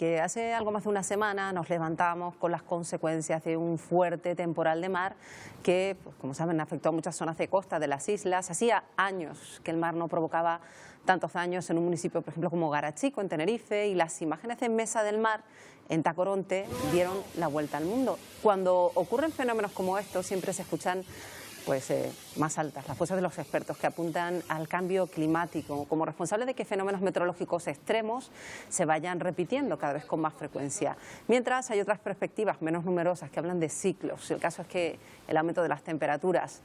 que hace algo más de una semana nos levantábamos con las consecuencias de un fuerte temporal de mar que, pues, como saben, afectó a muchas zonas de costa de las islas. Hacía años que el mar no provocaba tantos daños en un municipio, por ejemplo, como Garachico, en Tenerife, y las imágenes de Mesa del Mar, en Tacoronte, dieron la vuelta al mundo. Cuando ocurren fenómenos como estos, siempre se escuchan más altas las voces de los expertos que apuntan al cambio climático como responsable de que fenómenos meteorológicos extremos se vayan repitiendo cada vez con más frecuencia. Mientras hay otras perspectivas menos numerosas que hablan de ciclos. El caso es que el aumento de las temperaturas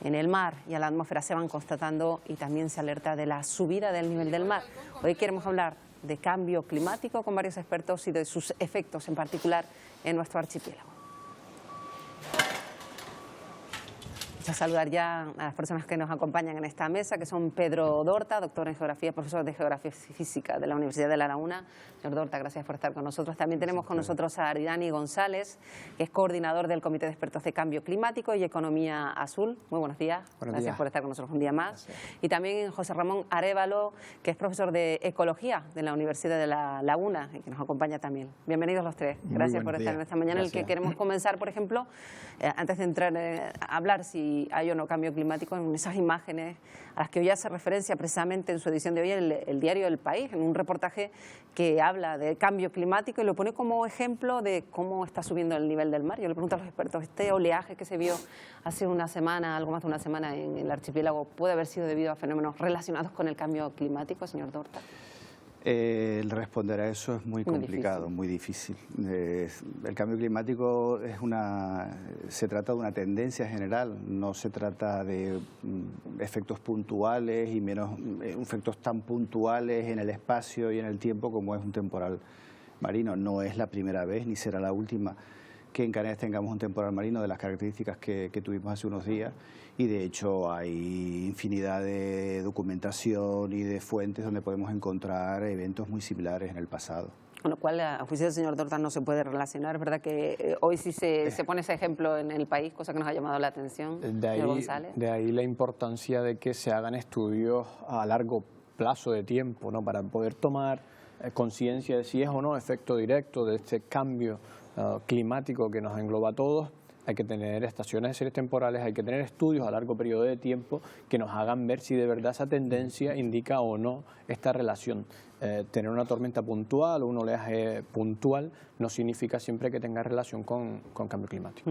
en el mar y en la atmósfera se van constatando y también se alerta de la subida del nivel del mar. Hoy queremos hablar de cambio climático con varios expertos y de sus efectos en particular en nuestro archipiélago. Vamos a saludar ya a las personas que nos acompañan en esta mesa, que son Pedro Dorta, doctor en Geografía, profesor de Geografía y Física de la Universidad de La Laguna. Señor Dorta, gracias por estar con nosotros. También tenemos con nosotros a Aridani González, que es coordinador del Comité de Expertos de Cambio Climático y Economía Azul. Muy buenos días. Gracias por estar con nosotros un día más. Gracias. Y también José Ramón Arévalo, que es profesor de Ecología de la Universidad de La Laguna, y que nos acompaña también. Bienvenidos los tres. Gracias por estar en esta mañana, en el que queremos comenzar, por ejemplo, antes de entrar a hablar si hay o no cambio climático, en esas imágenes a las que hoy hace referencia precisamente en su edición de hoy el diario El País, en un reportaje que habla de cambio climático y lo pone como ejemplo de cómo está subiendo el nivel del mar. Yo le pregunto a los expertos, ¿este oleaje que se vio hace una semana, algo más de una semana en el archipiélago, puede haber sido debido a fenómenos relacionados con el cambio climático, señor Dorta? El responder a eso es muy complicado, muy difícil. El cambio climático se trata de una tendencia general, no se trata de efectos puntuales y menos efectos tan puntuales en el espacio y en el tiempo como es un temporal marino. No es la primera vez ni será la última que en Canarias tengamos un temporal marino de las características que tuvimos hace unos días, y de hecho hay infinidad de documentación y de fuentes donde podemos encontrar eventos muy similares en el pasado. Con lo cual, a juicio del señor Dorta, no se puede relacionar. Es verdad que hoy sí se pone ese ejemplo en el país, cosa que nos ha llamado la atención, señor González. De ahí la importancia de que se hagan estudios a largo plazo de tiempo, ¿no?, para poder tomar conciencia de si es o no efecto directo de este cambio climático que nos engloba a todos. Hay que tener estaciones de series temporales, hay que tener estudios a largo periodo de tiempo que nos hagan ver si de verdad esa tendencia indica o no esta relación. Tener una tormenta puntual o un oleaje puntual no significa siempre que tenga relación con cambio climático.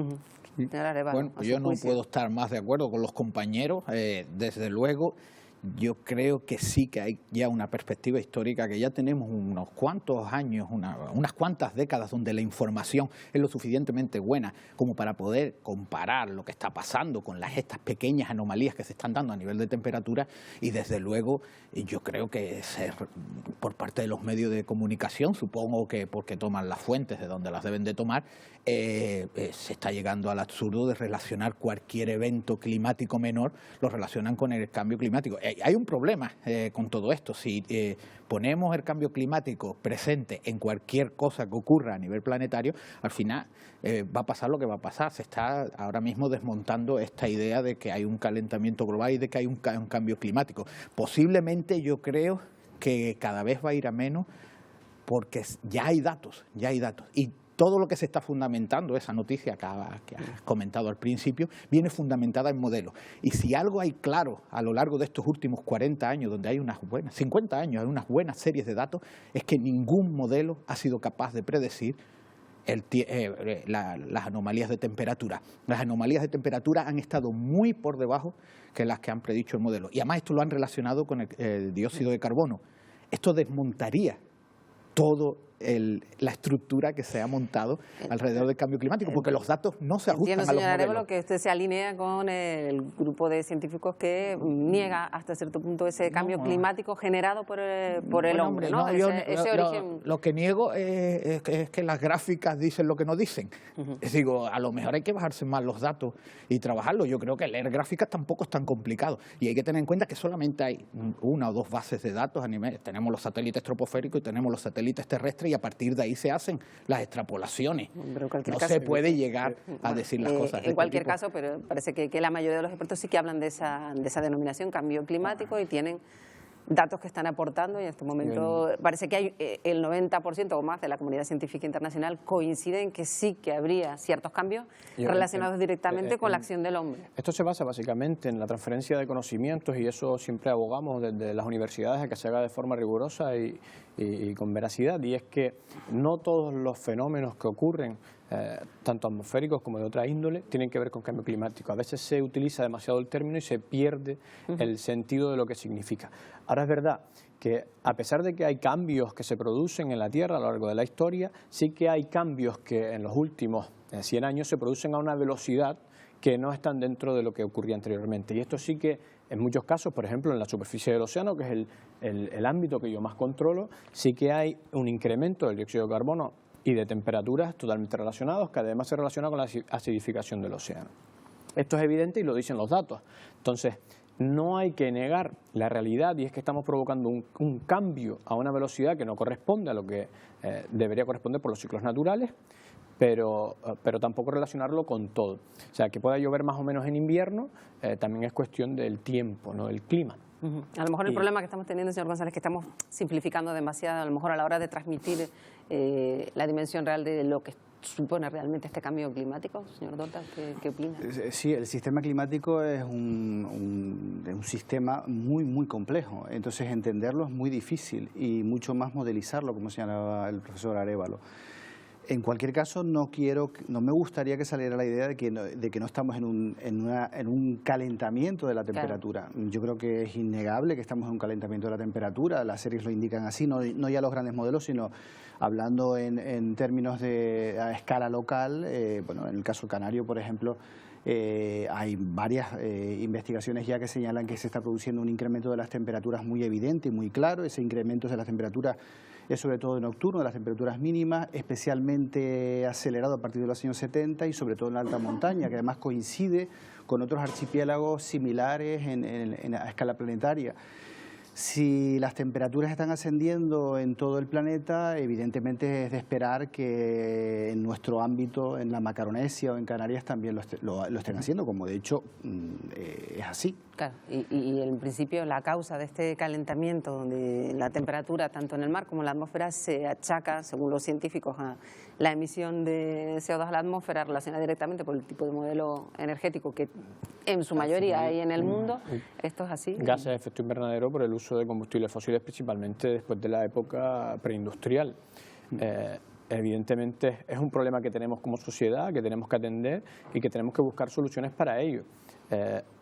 Bueno, yo no puedo estar más de acuerdo con los compañeros, desde luego. Yo creo que sí que hay ya una perspectiva histórica, que ya tenemos unos cuantos años, unas cuantas décadas donde la información es lo suficientemente buena como para poder comparar lo que está pasando con estas pequeñas anomalías que se están dando a nivel de temperatura, y desde luego yo creo que por parte de los medios de comunicación, supongo que porque toman las fuentes de donde las deben de tomar, se está llegando al absurdo de relacionar cualquier evento climático menor, lo relacionan con el cambio climático. Hay un problema con todo esto. Si ponemos el cambio climático presente en cualquier cosa que ocurra a nivel planetario, al final va a pasar lo que va a pasar. Se está ahora mismo desmontando esta idea de que hay un calentamiento global y de que hay un cambio climático. Posiblemente yo creo que cada vez va a ir a menos, porque ya hay datos. Y todo lo que se está fundamentando, esa noticia que has comentado al principio, viene fundamentada en modelos. Y si algo hay claro a lo largo de estos últimos 40 años, donde hay 50 años, hay unas buenas series de datos, es que ningún modelo ha sido capaz de predecir las anomalías de temperatura. Las anomalías de temperatura han estado muy por debajo que las que han predicho el modelo. Y además esto lo han relacionado con el dióxido de carbono. Esto desmontaría todo la estructura que se ha montado alrededor del cambio climático, porque los datos no se ajustan a los modelos. Señor Arévalo, que usted se alinea con el grupo de científicos que niega hasta cierto punto ese cambio climático generado por el hombre, ¿no? Ese origen. Lo que niego es que las gráficas dicen lo que no dicen. Digo, a lo mejor hay que bajarse más los datos y trabajarlos. Yo creo que leer gráficas tampoco es tan complicado, y hay que tener en cuenta que solamente hay una o dos bases de datos a nivel. Tenemos los satélites troposféricos y tenemos los satélites terrestres, y a partir de ahí se hacen las extrapolaciones. No se puede llegar a decir las cosas. En cualquier caso, pero parece que la mayoría de los expertos sí que hablan de esa denominación, cambio climático, y tienen datos que están aportando y en este momento parece que hay el 90% o más de la comunidad científica internacional coincide en que sí que habría ciertos cambios relacionados directamente con la acción del hombre. Esto se basa básicamente en la transferencia de conocimientos y eso siempre abogamos desde las universidades a que se haga de forma rigurosa y con veracidad, y es que no todos los fenómenos que ocurren, tanto atmosféricos como de otra índole, tienen que ver con cambio climático. A veces se utiliza demasiado el término y se pierde el sentido de lo que significa. Ahora es verdad que a pesar de que hay cambios que se producen en la Tierra a lo largo de la historia, sí que hay cambios que en los últimos 100 años se producen a una velocidad que no están dentro de lo que ocurría anteriormente. Y esto sí que, en muchos casos, por ejemplo, en la superficie del océano, que es el ámbito que yo más controlo, sí que hay un incremento del dióxido de carbono y de temperaturas totalmente relacionados, que además se relaciona con la acidificación del océano. Esto es evidente y lo dicen los datos. Entonces, no hay que negar la realidad, y es que estamos provocando un cambio a una velocidad que no corresponde a lo que debería corresponder por los ciclos naturales, pero tampoco relacionarlo con todo. O sea, que pueda llover más o menos en invierno también es cuestión del tiempo, no del clima. A lo mejor el problema que estamos teniendo, señor González, es que estamos simplificando demasiado, a lo mejor a la hora de transmitir la dimensión real de lo que supone realmente este cambio climático. Señor Dorta, ¿qué opina? Sí, el sistema climático es un sistema muy complejo, entonces entenderlo es muy difícil y mucho más modelizarlo, como señalaba el profesor Arévalo. En cualquier caso, no me gustaría que saliera la idea de que no estamos en un calentamiento de la temperatura. Claro. Yo creo que es innegable que estamos en un calentamiento de la temperatura, las series lo indican así, no ya los grandes modelos, sino hablando en términos a escala local. Bueno, en el caso canario, por ejemplo, hay varias investigaciones ya que señalan que se está produciendo un incremento de las temperaturas muy evidente y muy claro. Ese incremento de las temperaturas es sobre todo nocturno, de las temperaturas mínimas, especialmente acelerado a partir de los años 70 y sobre todo en la alta montaña, que además coincide con otros archipiélagos similares a escala planetaria. Si las temperaturas están ascendiendo en todo el planeta, evidentemente es de esperar que en nuestro ámbito, en la Macaronesia o en Canarias, también lo estén haciendo, como de hecho es así. Claro, y en principio la causa de este calentamiento, donde la temperatura tanto en el mar como en la atmósfera se achaca, según los científicos, a la emisión de CO2 a la atmósfera relacionada directamente por el tipo de modelo energético que en su mayoría hay en el mundo. ¿Esto es así? Gases de efecto invernadero por el uso de combustibles fósiles, principalmente después de la época preindustrial. Evidentemente es un problema que tenemos como sociedad, que tenemos que atender y que tenemos que buscar soluciones para ello.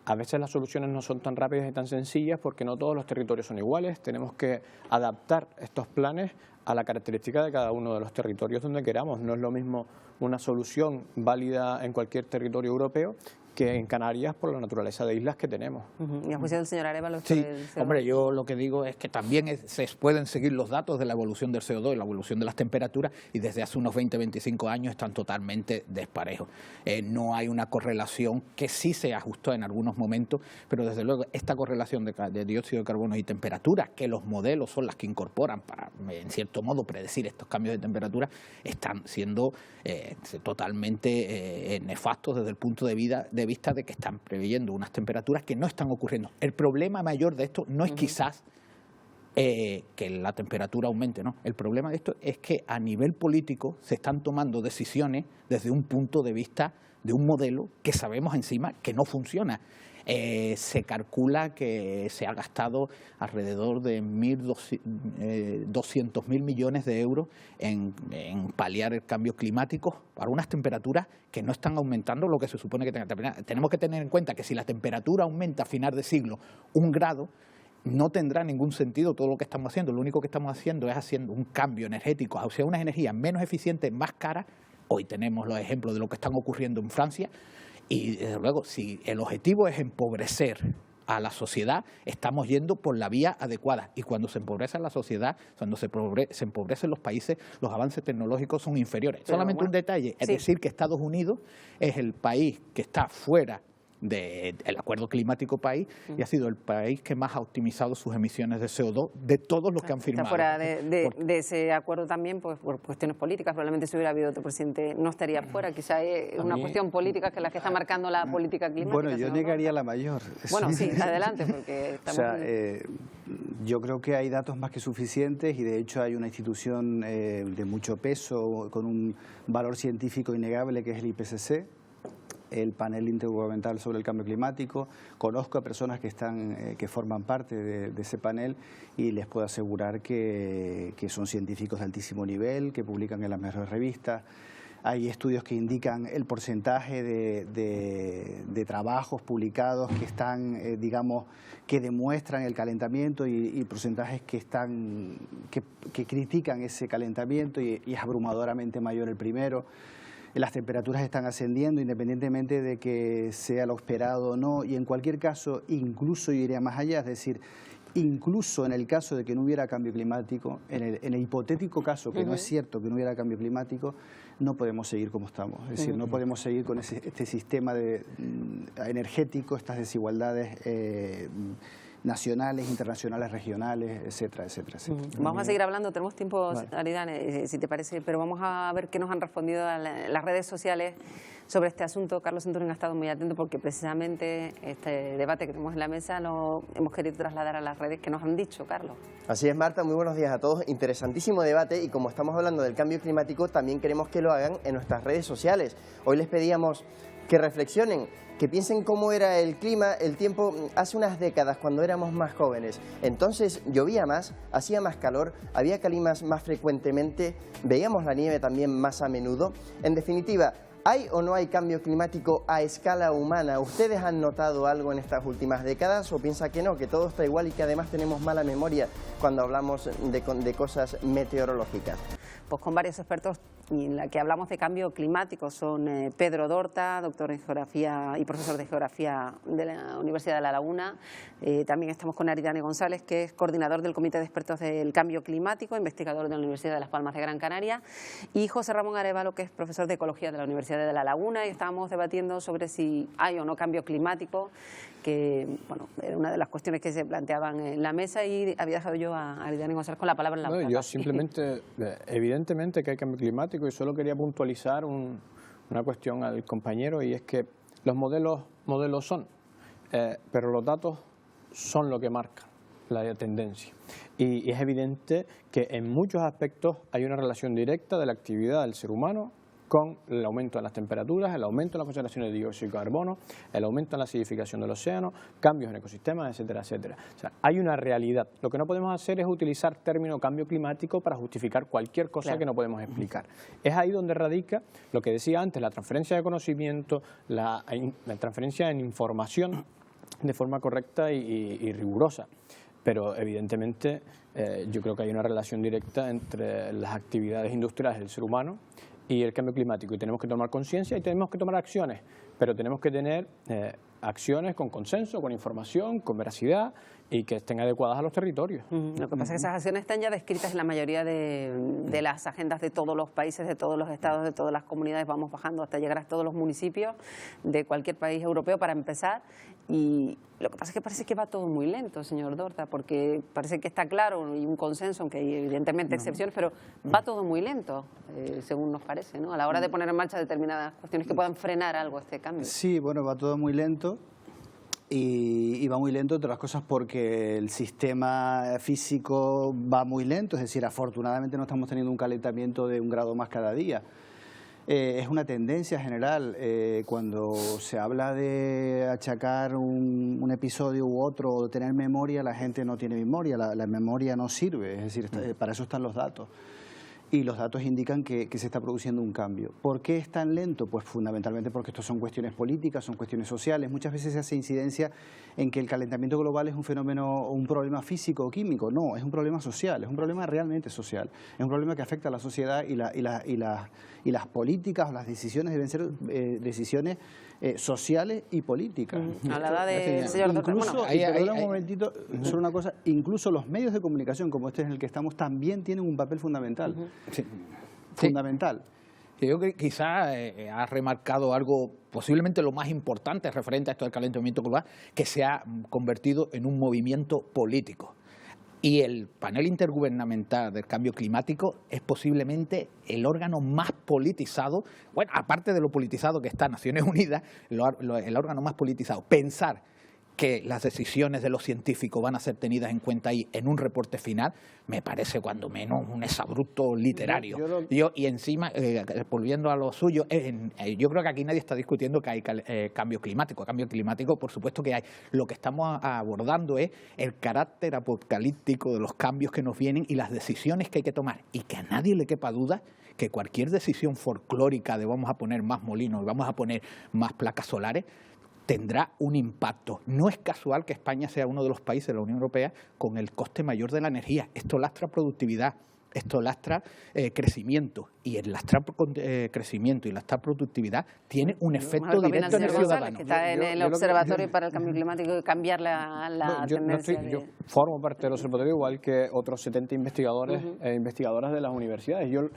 A veces las soluciones no son tan rápidas y tan sencillas porque no todos los territorios son iguales. Tenemos que adaptar estos planes a la característica de cada uno de los territorios donde queramos. No es lo mismo una solución válida en cualquier territorio europeo que en Canarias por la naturaleza de islas que tenemos. Y a juicio del señor Arévalo... Sí, hombre, yo lo que digo es que también se pueden seguir los datos de la evolución del CO2 y la evolución de las temperaturas, y desde hace unos 20-25 años están totalmente desparejos. No hay una correlación, que sí se ajustó en algunos momentos, pero desde luego esta correlación de dióxido de carbono y temperatura, que los modelos son las que incorporan para, en cierto modo, predecir estos cambios de temperatura, están siendo totalmente nefastos desde el punto de vista de que están preveyendo unas temperaturas que no están ocurriendo. El problema mayor de esto no es quizás que la temperatura aumente, ¿no? El problema de esto es que a nivel político se están tomando decisiones desde un punto de vista de un modelo que sabemos encima que no funciona. Se calcula que se ha gastado alrededor de 200.000 millones de euros en paliar el cambio climático para unas temperaturas que no están aumentando lo que se supone que tengan. Tenemos que tener en cuenta que si la temperatura aumenta a final de siglo 1 grado, no tendrá ningún sentido todo lo que estamos haciendo. Lo único que estamos haciendo es haciendo un cambio energético hacia unas energías menos eficientes, más caras. Hoy tenemos los ejemplos de lo que están ocurriendo en Francia. Y desde luego, si el objetivo es empobrecer a la sociedad, estamos yendo por la vía adecuada. Y cuando se empobrece la sociedad, cuando se empobrecen los países, los avances tecnológicos son inferiores. Pero solamente un detalle, es decir que Estados Unidos es el país que está fuera del Acuerdo Climático País y ha sido el país que más ha optimizado sus emisiones de CO2 de todos los que han firmado. Está fuera de ese acuerdo también, pues por cuestiones políticas. Probablemente si hubiera habido otro presidente no estaría fuera. Quizá es una cuestión política que es la que está marcando la política climática. Bueno, yo negaría la mayor. Bueno, sí, adelante, porque estamos... O sea, Yo creo que hay datos más que suficientes y de hecho hay una institución de mucho peso con un valor científico innegable que es el IPCC, el panel intergubernamental sobre el cambio climático. Conozco a personas que forman parte de ese panel y les puedo asegurar que son científicos de altísimo nivel, que publican en las mejores revistas. Hay estudios que indican el porcentaje de trabajos publicados que están, digamos, que demuestran el calentamiento y porcentajes que critican ese calentamiento y es abrumadoramente mayor el primero. Las temperaturas están ascendiendo independientemente de que sea lo esperado o no, y en cualquier caso, incluso yo iría más allá, es decir, incluso en el caso de que no hubiera cambio climático, en el hipotético caso que no es cierto que no hubiera cambio climático, no podemos seguir como estamos. Es decir, no podemos seguir con este sistema energético, estas desigualdades nacionales, internacionales, regionales, etcétera, etcétera, etcétera. Vamos a seguir hablando, tenemos tiempo, Aridane, si te parece, pero vamos a ver qué nos han respondido a las redes sociales sobre este asunto. Carlos Centurión ha estado muy atento porque precisamente este debate que tenemos en la mesa lo hemos querido trasladar a las redes. ¿Qué nos han dicho, Carlos? Así es, Marta, muy buenos días a todos. Interesantísimo debate y como estamos hablando del cambio climático, también queremos que lo hagan en nuestras redes sociales. Hoy les pedíamos que reflexionen, que piensen cómo era el clima, el tiempo hace unas décadas cuando éramos más jóvenes. Entonces llovía más, hacía más calor, había climas más frecuentemente, veíamos la nieve también más a menudo. En definitiva, ¿hay o no hay cambio climático a escala humana? ¿Ustedes han notado algo en estas últimas décadas o piensa que no, que todo está igual y que además tenemos mala memoria cuando hablamos de cosas meteorológicas? Pues con varios expertos en la que hablamos de cambio climático. Son Pedro Dorta, doctor en Geografía y profesor de Geografía de la Universidad de La Laguna. También estamos con Aridane González, que es coordinador del Comité de Expertos del Cambio Climático, investigador de la Universidad de Las Palmas de Gran Canaria, y José Ramón Arévalo, que es profesor de Ecología de la Universidad de La Laguna, y estábamos debatiendo sobre si hay o no cambio climático, que bueno, era una de las cuestiones que se planteaban en la mesa, y había dejado yo a Aridane González con la palabra en la boca. Yo simplemente, evidentemente que hay cambio climático, y solo quería puntualizar una cuestión al compañero, y es que los modelos son, pero los datos son lo que marcan la tendencia. Y es evidente que en muchos aspectos hay una relación directa de la actividad del ser humano con el aumento de las temperaturas, el aumento de las concentraciones de dióxido de carbono, el aumento en la acidificación del océano, cambios en ecosistemas, etcétera, etcétera. O sea, hay una realidad. Lo que no podemos hacer es utilizar término cambio climático para justificar cualquier cosa que no podemos explicar. Es ahí donde radica lo que decía antes, la transferencia de conocimiento, la transferencia en información de forma correcta y rigurosa. Pero evidentemente yo creo que hay una relación directa entre las actividades industriales del ser humano y el cambio climático, y tenemos que tomar conciencia y tenemos que tomar acciones, pero tenemos que tener acciones con consenso, con información, con veracidad y que estén adecuadas a los territorios. Lo que pasa es que esas acciones están ya descritas en la mayoría de las agendas de todos los países, de todos los estados, de todas las comunidades. Vamos bajando hasta llegar a todos los municipios de cualquier país europeo para empezar, y lo que pasa es que parece que va todo muy lento, señor Dorta, porque parece que está claro y un consenso, aunque hay evidentemente excepciones, pero va todo muy lento, según nos parece, ¿no? A la hora de poner en marcha determinadas cuestiones que puedan frenar algo este cambio. Sí, bueno, va todo muy lento. Y va muy lento, entre otras cosas, porque el sistema físico va muy lento. Es decir, afortunadamente no estamos teniendo un calentamiento de 1 grado más cada día. Es una tendencia general. Cuando se habla de achacar un episodio u otro o tener memoria, la gente no tiene memoria. La memoria no sirve. Es decir, para eso están los datos. Y los datos indican que se está produciendo un cambio. ¿Por qué es tan lento? Pues fundamentalmente porque esto son cuestiones políticas, son cuestiones sociales. Muchas veces se hace incidencia en que el calentamiento global es un fenómeno o un problema físico o químico. No, es un problema social, es un problema realmente social. Es un problema que afecta a la sociedad y las políticas o las decisiones deben ser decisiones sociales y políticas. Hablaba de señor Dorta. Incluso, perdón un momentito, solo una cosa, incluso los medios de comunicación como este en el que estamos también tienen un papel fundamental. Sí. Fundamental. Yo creo que quizá ha remarcado algo, posiblemente lo más importante referente a esto del calentamiento global, que se ha convertido en un movimiento político. Y el panel intergubernamental del cambio climático es posiblemente el órgano más politizado, bueno, aparte de lo politizado que está Naciones Unidas, el órgano más politizado. Pensar que las decisiones de los científicos van a ser tenidas en cuenta ahí en un reporte final, me parece cuando menos un exabrupto literario. Y encima, volviendo a lo suyo, yo creo que aquí nadie está discutiendo que hay cambio climático. Cambio climático, por supuesto que hay. Lo que estamos abordando es el carácter apocalíptico de los cambios que nos vienen y las decisiones que hay que tomar. Y que a nadie le quepa duda que cualquier decisión folclórica de vamos a poner más molinos, vamos a poner más placas solares, tendrá un impacto. No es casual que España sea uno de los países de la Unión Europea con el coste mayor de la energía. Esto lastra productividad, esto lastra crecimiento, y el lastrar crecimiento y lastrar productividad tiene un efecto directo en el ciudadano. Que está en el Observatorio para el Cambio Climático y cambiar la tendencia. Yo formo parte del observatorio igual que otros 70 investigadores e investigadoras de las universidades. Yo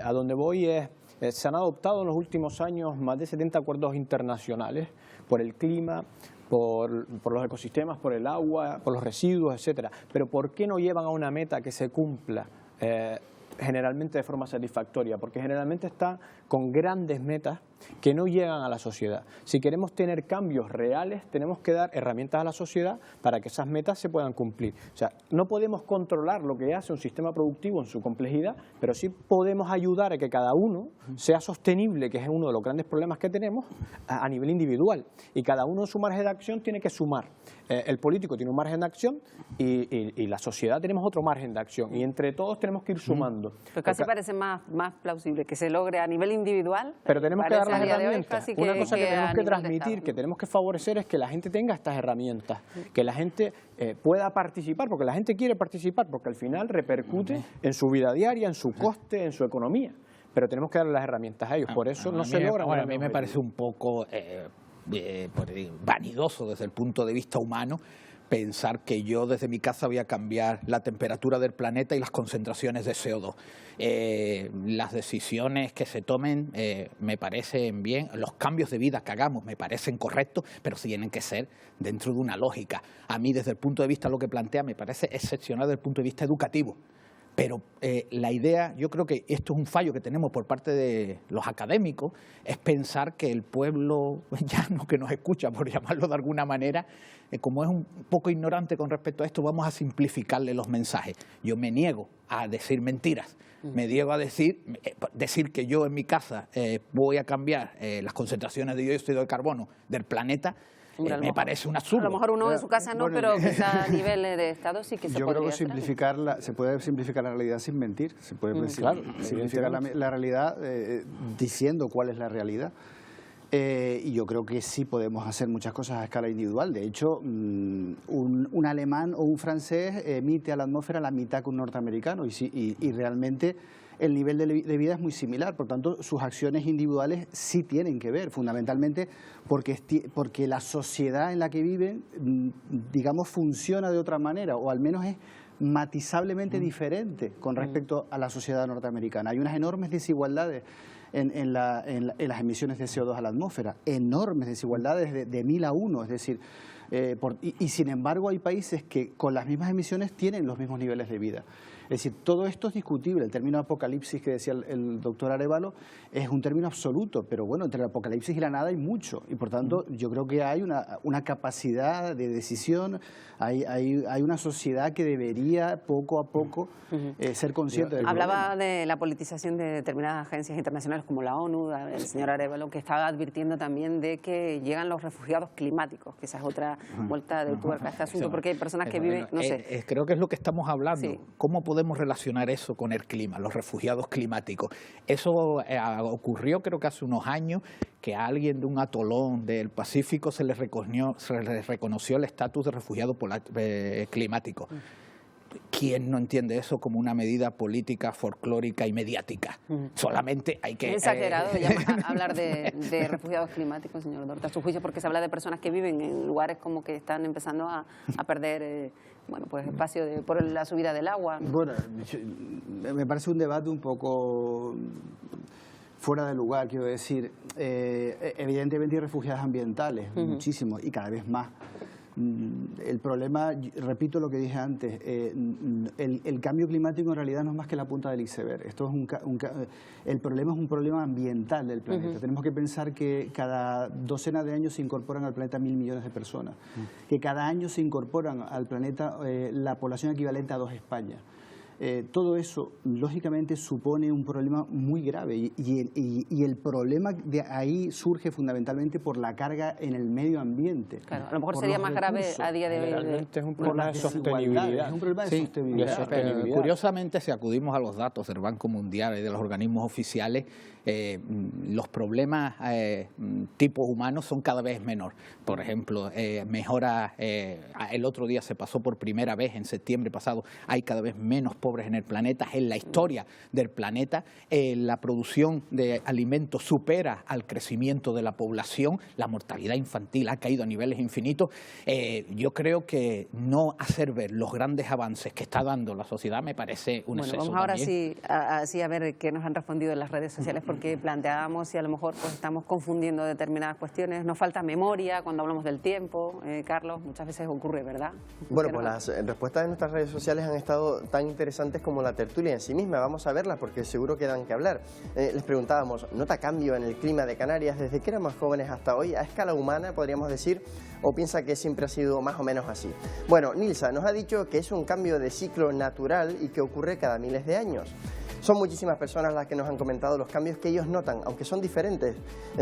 a donde voy es, se han adoptado en los últimos años más de 70 acuerdos internacionales por el clima, por los ecosistemas, por el agua, por los residuos, etcétera. Pero ¿por qué no llevan a una meta que se cumpla generalmente de forma satisfactoria? Porque generalmente está con grandes metas que no llegan a la sociedad. Si queremos tener cambios reales, tenemos que dar herramientas a la sociedad para que esas metas se puedan cumplir. O sea, no podemos controlar lo que hace un sistema productivo en su complejidad, pero sí podemos ayudar a que cada uno sea sostenible, que es uno de los grandes problemas que tenemos a nivel individual. Y cada uno en su margen de acción tiene que sumar. El político tiene un margen de acción y la sociedad tenemos otro margen de acción. Y entre todos tenemos que ir sumando. Pero casi parece más plausible que se logre a nivel individual. Pero tenemos que dar las herramientas. Una cosa que tenemos que transmitir, que tenemos que favorecer, es que la gente tenga estas herramientas, que la gente pueda participar, porque la gente quiere participar, porque al final repercute en su vida diaria, en su coste, en su economía. Pero tenemos que darle las herramientas a ellos, por eso no se logra. A mí me parece un poco vanidoso desde el punto de vista humano pensar que yo desde mi casa voy a cambiar la temperatura del planeta y las concentraciones de CO2. Las decisiones que se tomen me parecen bien, los cambios de vida que hagamos me parecen correctos, pero tienen que ser dentro de una lógica. A mí, desde el punto de vista de lo que plantea, me parece excepcional desde el punto de vista educativo. Pero la idea, yo creo que esto es un fallo que tenemos por parte de los académicos, es pensar que el pueblo llano que nos escucha, por llamarlo de alguna manera, como es un poco ignorante con respecto a esto, vamos a simplificarle los mensajes. Yo me niego a decir mentiras, me niego a decir que yo en mi casa voy a cambiar las concentraciones de dióxido de carbono del planeta. Me parece un absurdo. A lo mejor uno en su casa no, pero quizá a nivel de Estado sí que se podría. Yo creo que se puede simplificar la realidad sin mentir. Se puede simplificar la realidad diciendo cuál es la realidad. Y yo creo que sí podemos hacer muchas cosas a escala individual. De hecho, un alemán o un francés emite a la atmósfera la mitad que un norteamericano y realmente el nivel de vida es muy similar. Por tanto, sus acciones individuales sí tienen que ver, fundamentalmente porque la sociedad en la que viven, digamos, funciona de otra manera, o al menos es matizablemente diferente con respecto a la sociedad norteamericana. Hay unas enormes desigualdades en las emisiones de CO2 a la atmósfera, enormes desigualdades de 1000 a 1, es decir, y sin embargo hay países que con las mismas emisiones tienen los mismos niveles de vida. Es decir, todo esto es discutible. El término apocalipsis que decía el doctor Arévalo es un término absoluto, pero bueno, entre el apocalipsis y la nada hay mucho, y por tanto yo creo que hay una capacidad de decisión, hay una sociedad que debería poco a poco ser consciente del problema. Hablaba de la politización de determinadas agencias internacionales como la ONU, el señor Arévalo, que estaba advirtiendo también de que llegan los refugiados climáticos, que esa es otra vuelta de tuerca a este asunto, porque hay personas que viven, no sé. Creo que es lo que estamos hablando. Sí. ¿Cómo podemos relacionar eso con el clima, los refugiados climáticos? Eso ocurrió creo que hace unos años, que a alguien de un atolón del Pacífico se le reconoció el estatus de refugiado climático. ¿Quién no entiende eso como una medida política, folclórica y mediática? Solamente hay que... Es exagerado hablar de refugiados climáticos, señor Dorta, a su juicio, porque se habla de personas que viven en lugares como que están empezando a perder pues espacio por la subida del agua. Bueno, me parece un debate un poco fuera de lugar, quiero decir. Evidentemente hay refugiados ambientales, muchísimos, y cada vez más. el problema, repito lo que dije antes, el cambio climático en realidad no es más que la punta del iceberg. Esto es el problema es un problema ambiental del planeta. Tenemos que pensar que cada docena de años se incorporan al planeta 1.000 millones de personas, que cada año se incorporan al planeta la población equivalente a 2 Españas. Todo eso, lógicamente, supone un problema muy grave y el problema de ahí surge fundamentalmente por la carga en el medio ambiente. Claro, a lo mejor sería más grave a día de hoy. Realmente es un problema de sostenibilidad. Es un problema de sostenibilidad. Curiosamente, si acudimos a los datos del Banco Mundial y de los organismos oficiales, los problemas tipo humanos son cada vez menor. Por ejemplo, mejora, el otro día se pasó por primera vez, en septiembre pasado, hay cada vez menos pobres en el planeta, en la historia del planeta, la producción de alimentos supera al crecimiento de la población, la mortalidad infantil ha caído a niveles infinitos. Yo creo que no hacer ver los grandes avances que está dando la sociedad me parece un exceso. Vamos ahora también. sí a ver qué nos han respondido en las redes sociales, porque planteábamos si a lo mejor pues estamos confundiendo determinadas cuestiones. Nos falta memoria cuando hablamos del tiempo, Carlos, muchas veces ocurre, ¿verdad? Bueno, pues las respuestas de nuestras redes sociales han estado tan interesantes como la tertulia en sí misma. Vamos a verlas porque seguro que dan que hablar. Les preguntábamos, ¿nota cambio en el clima de Canarias desde que éramos jóvenes hasta hoy? ¿A escala humana, podríamos decir? ¿O piensa que siempre ha sido más o menos así? Bueno, Nilsa nos ha dicho que es un cambio de ciclo natural y que ocurre cada miles de años. Son muchísimas personas las que nos han comentado los cambios que ellos notan, aunque son diferentes.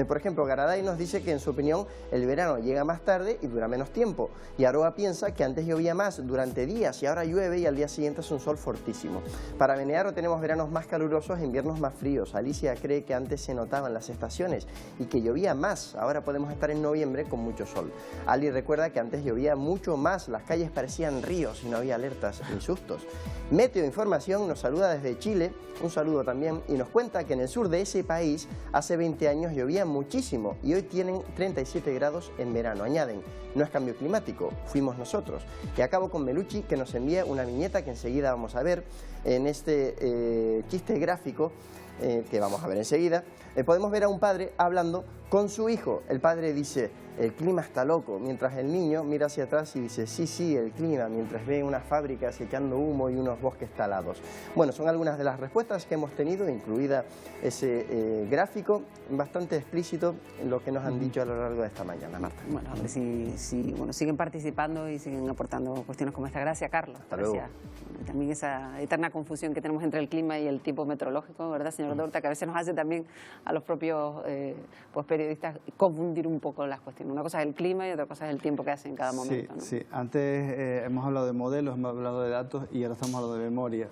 Por ejemplo, Garaday nos dice que en su opinión el verano llega más tarde y dura menos tiempo. Y Aroa piensa que antes llovía más durante días y ahora llueve y al día siguiente es un sol fortísimo. Para Benearo tenemos veranos más calurosos e inviernos más fríos. Alicia cree que antes se notaban las estaciones y que llovía más. Ahora podemos estar en noviembre con mucho sol. Ali recuerda que antes llovía mucho más, las calles parecían ríos y no había alertas ni sustos. Meteo Información nos saluda desde Chile, un saludo también, y nos cuenta que en el sur de ese país hace 20 años llovía muchísimo y hoy tienen 37 grados en verano. Añaden, no es cambio climático, fuimos nosotros. Y acabo con Melucci, que nos envía una viñeta que enseguida vamos a ver en este chiste gráfico que vamos a ver enseguida. Podemos ver a un padre hablando con su hijo. El padre dice, el clima está loco, mientras el niño mira hacia atrás y dice, sí, el clima, mientras ve unas fábricas echando humo y unos bosques talados. Bueno, son algunas de las respuestas que hemos tenido, incluida ese gráfico bastante explícito en lo que nos han dicho a lo largo de esta mañana, Marta. Bueno, a ver si siguen participando y siguen aportando cuestiones como esta. Gracias, Carlos. Hasta luego. Bueno, también esa eterna confusión que tenemos entre el clima y el tipo meteorológico, ¿verdad, señor Dorta? Que a veces nos hace también a los propios pues periodistas confundir un poco las cuestiones. Una cosa es el clima y otra cosa es el tiempo que hace en cada momento, ¿no? Sí, antes hemos hablado de modelos, hemos hablado de datos y ahora estamos hablando de memoria.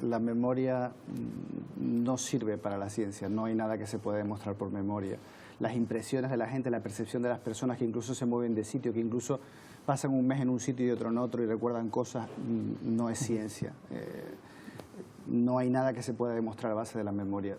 La memoria no sirve para la ciencia, no hay nada que se pueda demostrar por memoria. Las impresiones de la gente, la percepción de las personas que incluso se mueven de sitio, que incluso pasan un mes en un sitio y otro en otro y recuerdan cosas, no es ciencia. No hay nada que se pueda demostrar a base de la memoria.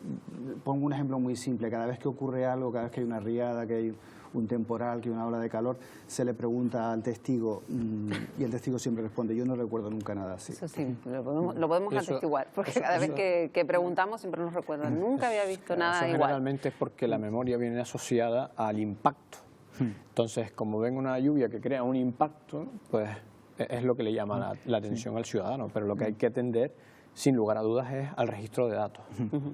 Pongo un ejemplo muy simple. Cada vez que ocurre algo, cada vez que hay una riada, que hay un temporal, que hay una ola de calor, se le pregunta al testigo y el testigo siempre responde, yo no recuerdo nunca nada así. Eso sí, lo podemos atestiguar, porque cada vez que preguntamos siempre nos recuerdan, nunca había visto nada eso igual. Generalmente es porque la memoria viene asociada al impacto. Entonces, como ven una lluvia que crea un impacto, pues es lo que le llama la atención al ciudadano, pero lo que hay que atender, sin lugar a dudas, es al registro de datos.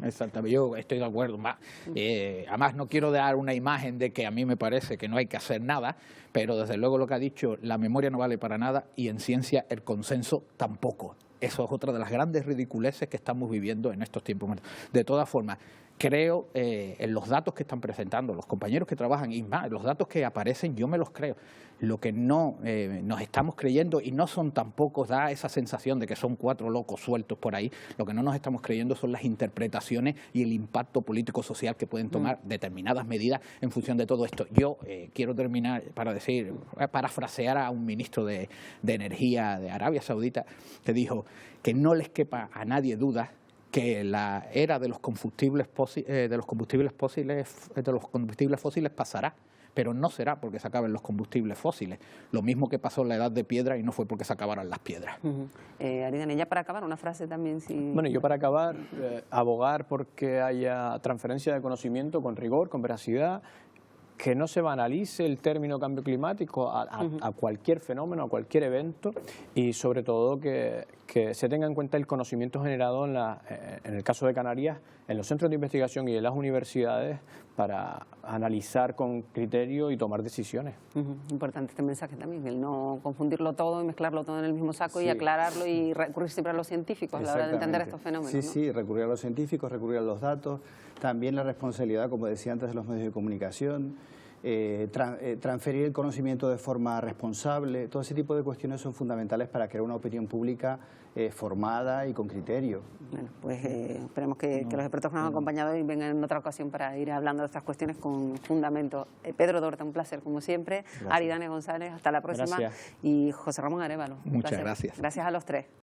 Exactamente, yo estoy de acuerdo. Además, no quiero dar una imagen de que a mí me parece que no hay que hacer nada, pero desde luego lo que ha dicho, la memoria no vale para nada y en ciencia el consenso tampoco. Eso es otra de las grandes ridiculeces que estamos viviendo en estos tiempos. De todas formas, creo en los datos que están presentando los compañeros que trabajan y más, los datos que aparecen yo me los creo. Lo que no nos estamos creyendo, y no son tampoco, da esa sensación de que son 4 locos sueltos por ahí, lo que no nos estamos creyendo son las interpretaciones y el impacto político-social que pueden tomar determinadas medidas en función de todo esto. Yo quiero terminar parafrasear a un ministro de Energía de Arabia Saudita que dijo que no les quepa a nadie duda que la era de los combustibles fósiles pasará, pero no será porque se acaben los combustibles fósiles. Lo mismo que pasó en la edad de piedra y no fue porque se acabaran las piedras. Aridane, ya para acabar, una frase también. Bueno, yo para acabar, abogar porque haya transferencia de conocimiento con rigor, con veracidad, que no se banalice el término cambio climático a cualquier fenómeno, a cualquier evento, y sobre todo que se tenga en cuenta el conocimiento generado en el caso de Canarias, en los centros de investigación y en las universidades, para analizar con criterio y tomar decisiones. Importante este mensaje también, el no confundirlo todo y mezclarlo todo en el mismo saco, y aclararlo y recurrir siempre a los científicos a la hora de entender estos fenómenos. Sí, ¿no? sí, recurrir a los científicos, recurrir a los datos, también la responsabilidad, como decía antes, de los medios de comunicación, transferir el conocimiento de forma responsable. Todo ese tipo de cuestiones son fundamentales para crear una opinión pública formada y con criterio. Bueno, pues esperemos que los expertos que nos han acompañado y vengan en otra ocasión para ir hablando de estas cuestiones con fundamento. Pedro Dorta, un placer como siempre. Gracias. Aridane González, hasta la próxima. Gracias. Y José Ramón Arévalo. Muchas gracias. Gracias a los tres.